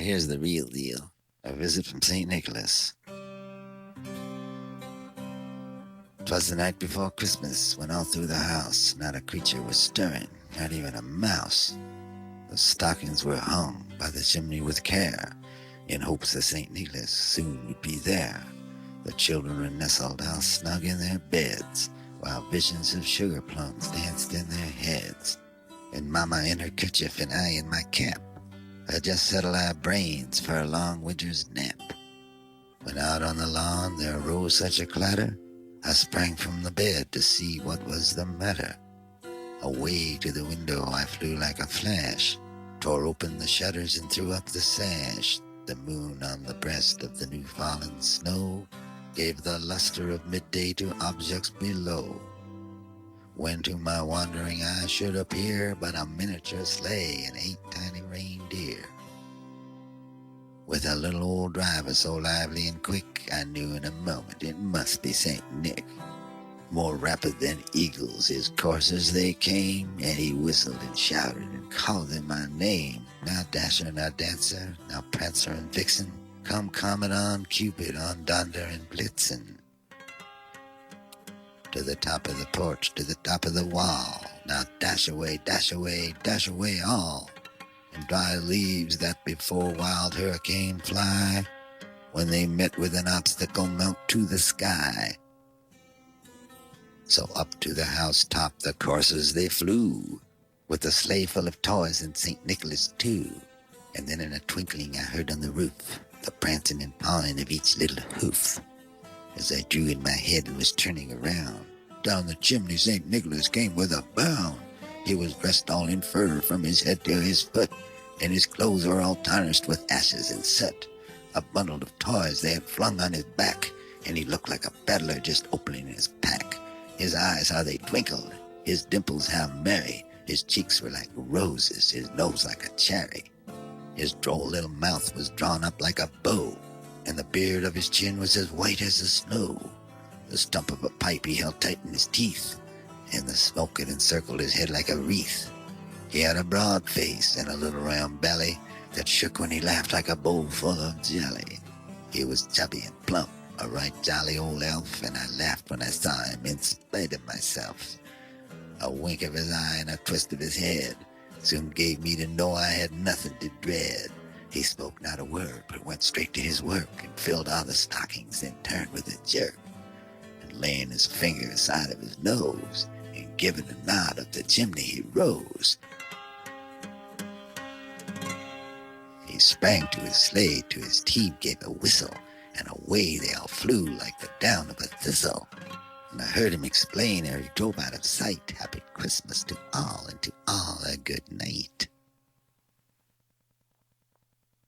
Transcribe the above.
here's the real deal. A visit from St. Nicholas. 'Twas the night before Christmas, when all through the house not a creature was stirring, not even a mouse. The stockings were hung by the chimney with care, in hopes that St. Nicholas soon would be there. The children were nestled all snug in their beds, while visions of sugar plums danced in their heads. And Mama in her kerchief and I in my cap had just settled our brains for a long winter's nap. When out on the lawn there arose such a clatter, I sprang from the bed to see what was the matter. Away to the window I flew like a flash, tore open the shutters and threw up the sash. The moon on the breast of the new fallen snow gave the luster of midday to objects below. When to my wandering eye should appear but a miniature sleigh and 8 tiny reindeer. With a little old driver so lively and quick, I knew in a moment it must be St. Nick. More rapid than eagles his coursers they came, and he whistled and shouted and called them my name. Now Dasher, now Dancer, now Prancer and Vixen, come Comet on Cupid, on Donder and Blitzen. To the top of the porch, to the top of the wall, now dash away, dash away, dash away all. And dry leaves that before wild hurricane fly, when they met with an obstacle melt to the sky. So up to the housetop the coursers they flew, with a sleigh full of toys and St. Nicholas too. And then in a twinkling I heard on the roof the prancing and pawing of each little hoof. As I drew in my head and was turning around, down the chimney St. Nicholas came with a bound. He was dressed all in fur from his head to his foot, and his clothes were all tarnished with ashes and soot. A bundle of toys they had flung on his back, and he looked like a peddler just opening his pack. His eyes, how they twinkled, his dimples, how merry. His cheeks were like roses, his nose like a cherry. His droll little mouth was drawn up like a bow, and the beard of his chin was as white as the snow. The stump of a pipe he held tight in his teeth, and the smoke had encircled his head like a wreath. He had a broad face and a little round belly that shook when he laughed like a bowl full of jelly. He was chubby and plump, a right jolly old elf, and I laughed when I saw him in spite of myself. A wink of his eye and a twist of his head soon gave me to know I had nothing to dread. He spoke not a word, but went straight to his work and filled all the stockings, then turned with a jerk, and laying his finger aside of his nose, and giving a nod up the chimney he rose. He sprang to his sleigh, to his team gave a whistle, and away they all flew like the down of a thistle. And I heard him explain ere he drove out of sight, Happy Christmas to all, and to all a good night.